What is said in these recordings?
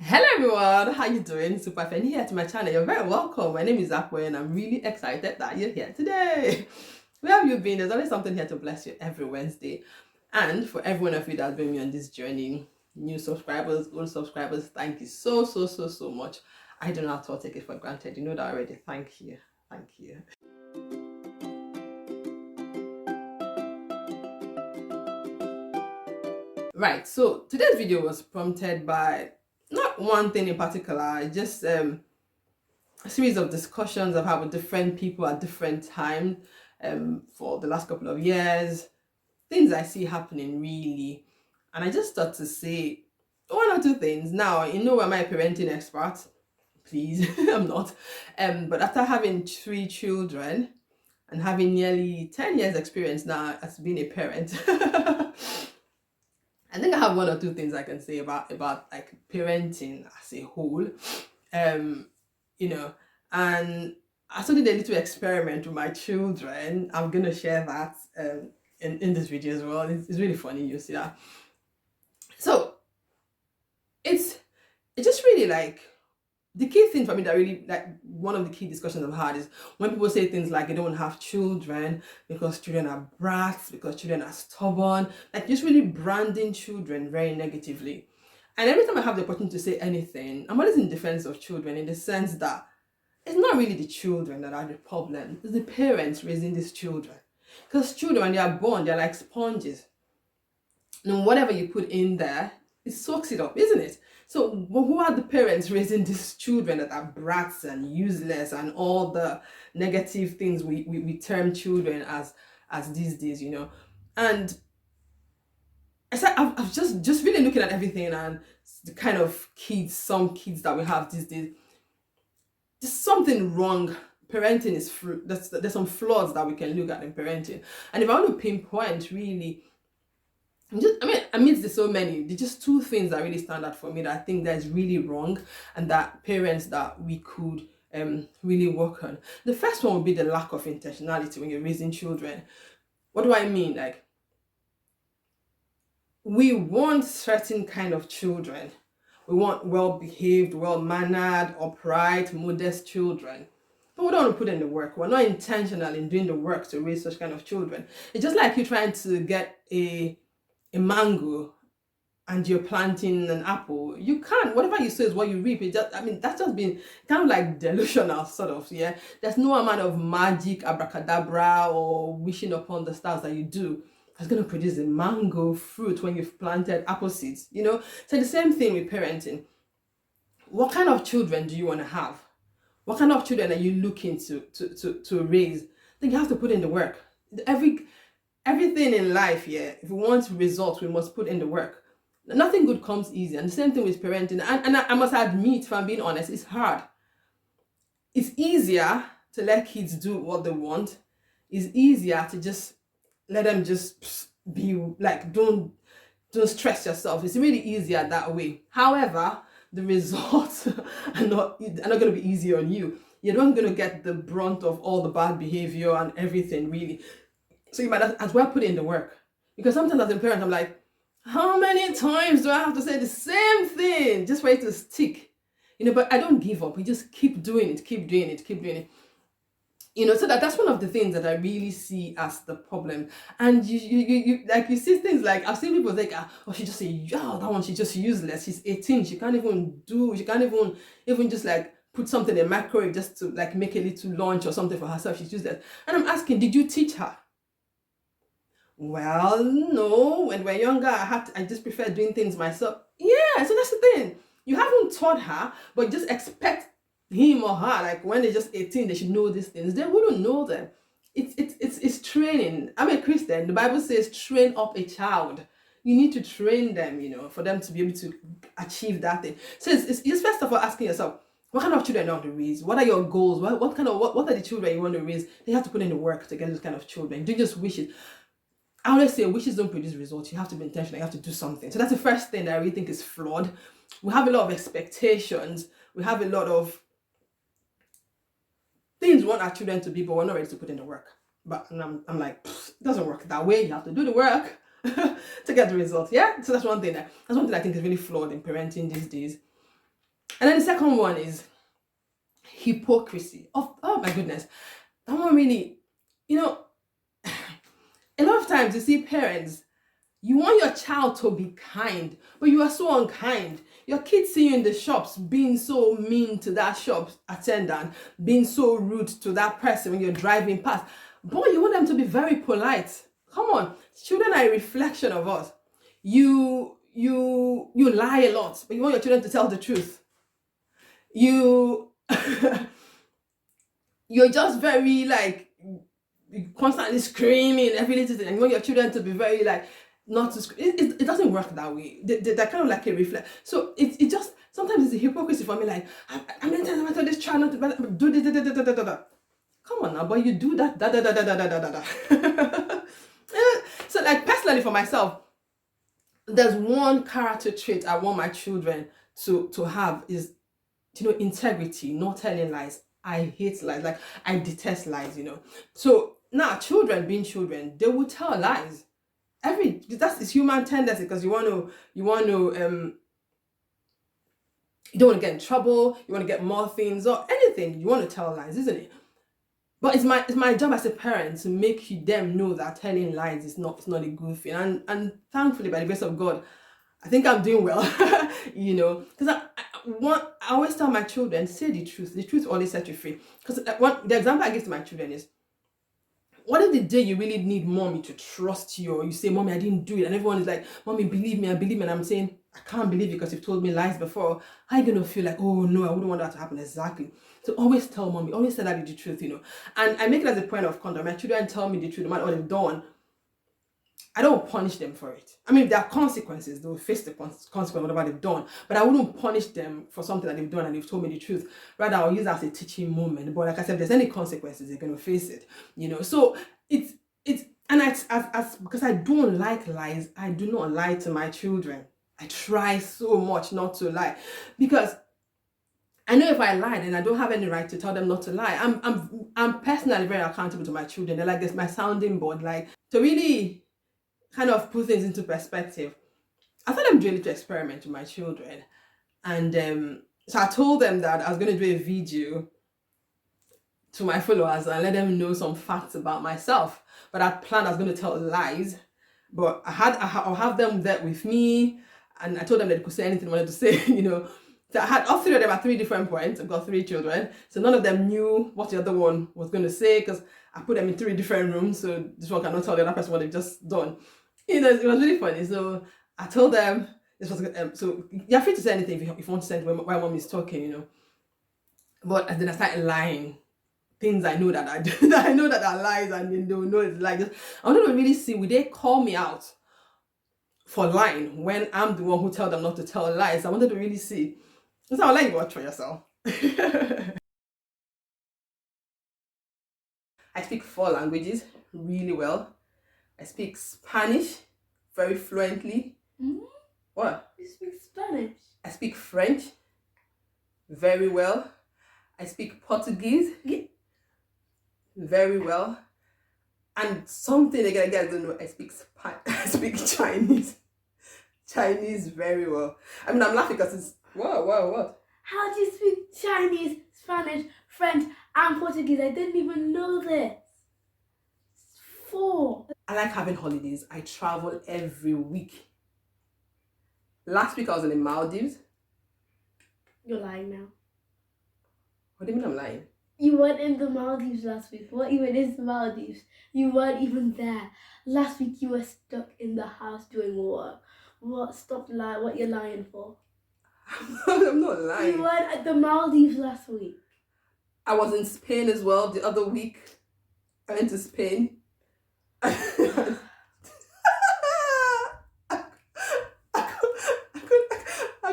Hello everyone, how you doing? Super fan here to my channel. You're very welcome. My name is Akwe and I'm really excited that you're here today. Where have you been? There's always something here to bless you every Wednesday. And for every one of you that's been me on this journey, new subscribers, old subscribers, thank you so much. I do not at all take it for granted. You know that already. Thank you. Thank you. Right, so today's video was prompted by not one thing in particular, just a series of discussions I've had with different people at different times for the last couple of years, things I see happening really. And I just thought to say one or two things. Now, am I a parenting expert? Please, I'm not. But after having 3 children and having nearly 10 years experience now as being a parent, I think I have one or two things I can say about like parenting as a whole. You know, and I started a little experiment with my children. I'm gonna share that in this video as well. It's really funny, you see that. So it's just really like the key thing for me that really, like, one of the key discussions I've had is when people say things like they don't have children because children are brats, because children are stubborn, like just really branding children very negatively. And every time I have the opportunity to say anything, I'm always in defense of children in the sense that it's not really the children that are the problem, it's the parents raising these children. Because children, when they are born, they're like sponges. And whatever you put in there, it soaks it up, isn't it? So who are the parents raising these children that are brats and useless and all the negative things we term children as these days, And I said I've just really looking at everything and the kind of kids, some kids that we have these days. There's something wrong. Parenting is there's some flaws that we can look at in parenting. And if I want to pinpoint really, amidst the so many, there's just 2 things that really stand out for me that I think that is really wrong and that parents that we could really work on. The first one would be the lack of intentionality when you're raising children. What do I mean? Like, we want certain kind of children. We want well-behaved, well-mannered, upright, modest children. But we don't want to put in the work. We're not intentional in doing the work to raise such kind of children. It's just like you trying to get a mango and you're planting an apple. You can't. Whatever you sow is what you reap. That's just been kind of like delusional, sort of, yeah. There's no amount of magic, abracadabra, or wishing upon the stars that you do that's going to produce a mango fruit when you've planted apple seeds, So the same thing with parenting. What kind of children do you want to have? What kind of children are you looking to raise? Then you have to put in the work. Everything in life, yeah, if we want results, we must put in the work. Nothing good comes easy. And the same thing with parenting. And I must admit, if I'm being honest, it's hard. It's easier to let kids do what they want. It's easier to just let them just be like, don't stress yourself. It's really easier that way. However, the results are not going to be easy on you. You're not going to get the brunt of all the bad behavior and everything, really. So you might as well put in the work. Because sometimes as a parent, I'm like, how many times do I have to say the same thing just for it to stick? But I don't give up. We just keep doing it, keep doing it, keep doing it. So that's one of the things that I really see as the problem. And you like, you see things like, I've seen people like, oh, she just say, oh, that one, she's just useless. She's 18. She can't even just like put something in the microwave just to like make a little lunch or something for herself. She's useless. And I'm asking, did you teach her? Well, no. When we're younger, I just prefer doing things myself. Yeah, so that's the thing. You haven't taught her, but just expect him or her, like when they're just 18, they should know these things. They wouldn't know them. It's training. I'm a Christian. The Bible says train up a child. You need to train them, for them to be able to achieve that thing. So it's just first of all asking yourself, what kind of children you want to raise? What are your goals? What are the children you want to raise? You have to put in the work to get those kind of children. Do just wish it. I always say wishes don't produce results. You have to be intentional. You have to do something. So that's the first thing that I really think is flawed. We have a lot of expectations. We have a lot of things we want our children to be, but we're not ready to put in the work. But I'm like, it doesn't work that way. You have to do the work to get the results. Yeah. So that's one thing I think is really flawed in parenting these days. And then the second one is hypocrisy. Oh my goodness. That one really, you know, a lot of times you see parents, you want your child to be kind, but you are so unkind. Your kids see you in the shops being so mean to that shop attendant, being so rude to that person when you're driving past. Boy, you want them to be very polite. Come on, children are a reflection of us. You lie a lot, but you want your children to tell the truth. You you're just very like constantly screaming every little thing, and you want your children to be very like not to scream. It doesn't work that way. They're kind of like a reflex. So it just sometimes it's a hypocrisy for me. Like I'm going to tell this child not to do this. Come on now, but you do that. So like personally for myself, there's one character trait I want my children to have is, integrity, not telling lies. I hate lies. Like I detest lies. So now children being children, they will tell lies. That's human tendency, because you don't want to get in trouble, you want to get more things or anything, you want to tell lies, isn't it? But it's my job as a parent to make them know that telling lies is not a good thing. And thankfully, by the grace of God, I think I'm doing well, because I always tell my children, say the truth. The truth always sets you free. Because the example I give to my children is, what if the day you really need mommy to trust you, or you say, mommy, I didn't do it, and everyone is like, mommy, believe me, and I'm saying, I can't believe you because you've told me lies before. How are you going to feel like, oh no, I wouldn't want that to happen? Exactly. So always tell mommy, always tell daddy the truth, And I make it as a point of contact. My children tell me the truth, no matter what they've done. I don't punish them for it. I mean, there are consequences. They'll face the consequence of whatever they've done. But I wouldn't punish them for something that they've done and they've told me the truth. Rather, I'll use that as a teaching moment. But like I said, if there's any consequences, they're going to face it. So it's and as because I don't like lies, I do not lie to my children. I try so much not to lie, because I know if I lie, then I don't have any right to tell them not to lie. I'm personally very accountable to my children. They're like this, my sounding board. Like, to really kind of put things into perspective, I thought I'm doing a little experiment with my children. And so I told them that I was going to do a video to my followers and let them know some facts about myself. But I planned I was going to tell lies. But I'll have them there with me. And I told them that they could say anything they wanted to say, So I had all three of them at 3 different points. I've got 3 children. So none of them knew what the other one was going to say, because I put them in 3 different rooms. So this one cannot tell the other person what they've just done. It was really funny. So I told them this was so you're free to say anything if you want to say while mom is talking, But then I started lying. Things I know that I do, that I know that are lies, and then they'll know it's like this. I wanted to really see, would they call me out for lying when I'm the one who tell them not to tell lies? I wanted to really see. So I'll let you watch for yourself. I speak 4 languages really well. I speak Spanish very fluently. Mm-hmm. What? You speak Spanish? I speak French very well. I speak Portuguese very well. And something again, I don't know, I speak Chinese. Chinese very well. I mean, I'm laughing because it's, what? How do you speak Chinese, Spanish, French, and Portuguese? I didn't even know this. 4. I like having holidays. I travel every week. Last week I was in the Maldives. You're lying now. What do you mean I'm lying? You weren't in the Maldives last week. What even is the Maldives? You weren't even there. Last week you were stuck in the house doing work. What? Stop lying. What you're lying for? I'm not lying. You weren't at the Maldives last week. I was in Spain as well the other week. I went to Spain. I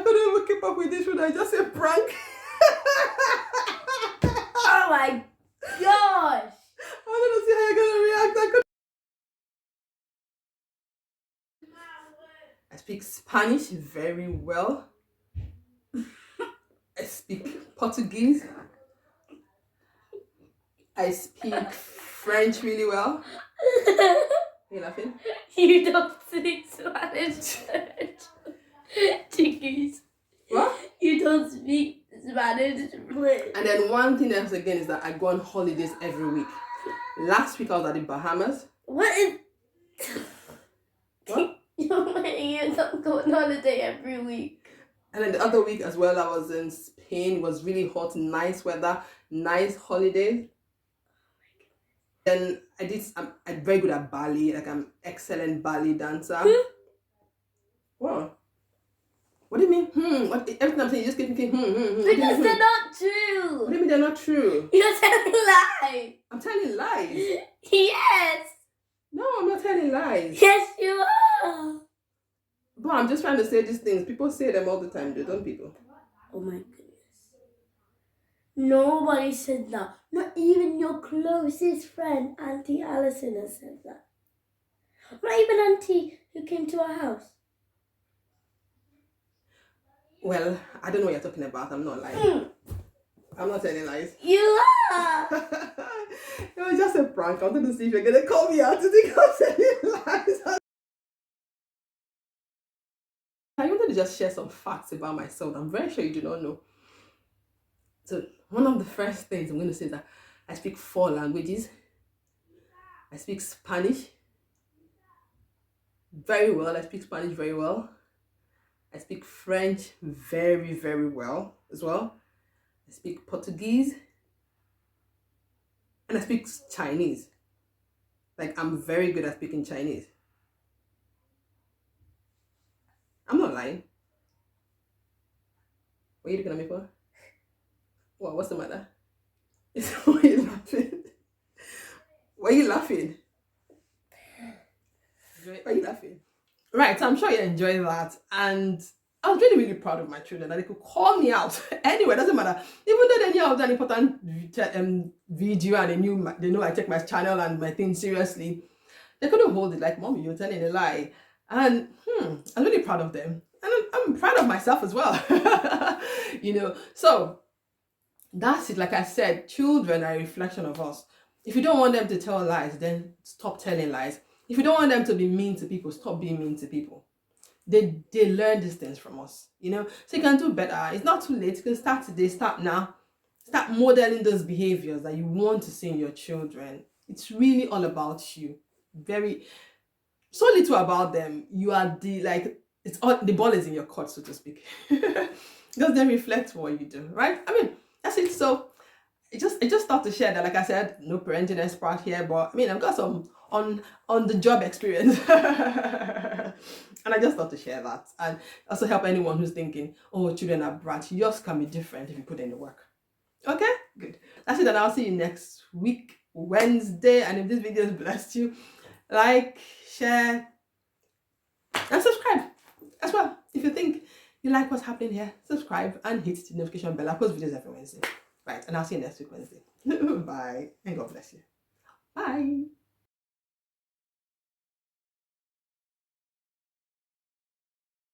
couldn't even keep up with this when I just said prank. Oh my gosh! I wanted to see how you're gonna react. I speak Spanish very well. I speak Portuguese. I speak French really well. Are you laughing? You don't speak Spanish. Portuguese. What? You You don't speak Spanish. And then one thing else again is that I go on holidays every week. Last week I was at the Bahamas. What is... What? You're not going on holiday every week. And then the other week as well, I was in Spain. It was really hot, nice weather, nice holiday. Then I'm very good at ballet. Like I'm excellent ballet dancer. What? What do you mean? What, every time I'm saying, you just keep thinking, Because they're not true. What do you mean they're not true? You're telling lies. I'm telling lies. Yes. No, I'm not telling lies. Yes, you are. But I'm just trying to say these things. People say them all the time, don't people? Oh my goodness. Nobody said that. Not even your closest friend, Auntie Allison, has said that. Not even Auntie who came to our house. Well, I don't know what you're talking about. I'm not lying. I'm not telling lies. You are. It was just a prank. I wanted to see if you're going to call me out to think I'm telling lies. I wanted to just share some facts about myself. I'm very sure you do not know. So one of the first things I'm going to say is that I speak 4 languages. I speak Spanish very well. I speak Spanish very well. I speak French very, very well as well. I speak Portuguese. And I speak Chinese. Like, I'm very good at speaking Chinese. I'm not lying. What are you looking at me for? What? What's the matter? Why are you laughing? Why are you laughing? Why are you laughing? Right, so I'm sure you enjoy that. And I was really, really proud of my children that they could call me out anyway. Doesn't matter. Even though they knew I was an important video and they know I take my channel and my thing seriously, they couldn't hold it. Like, Mommy, you're telling a lie. And I'm really proud of them. And I'm proud of myself as well. So that's it. Like I said, children are a reflection of us. If you don't want them to tell lies, then stop telling lies. If you don't want them to be mean to people, stop being mean to people. They learn these things from us, So you can do better. It's not too late. You can start today, start now. Start modeling those behaviors that you want to see in your children. It's really all about you. So little about them. You are it's all, the ball is in your court, so to speak. Because they reflect what you do, right? I mean, that's it. So I just thought to share that. Like I said, no parenting expert here, but I mean, I've got some on the job experience. And I just thought to share that and also help anyone who's thinking, oh, children are brats. Yours can be different if you put in the work. Okay, good. That's it, and I'll see you next week, Wednesday. And if this video has blessed you, like, share, and subscribe as well. If you think you like what's happening here, subscribe and hit the notification bell. I post videos every Wednesday. Right, and I'll see you next week, Wednesday. Bye, and God bless you. Bye.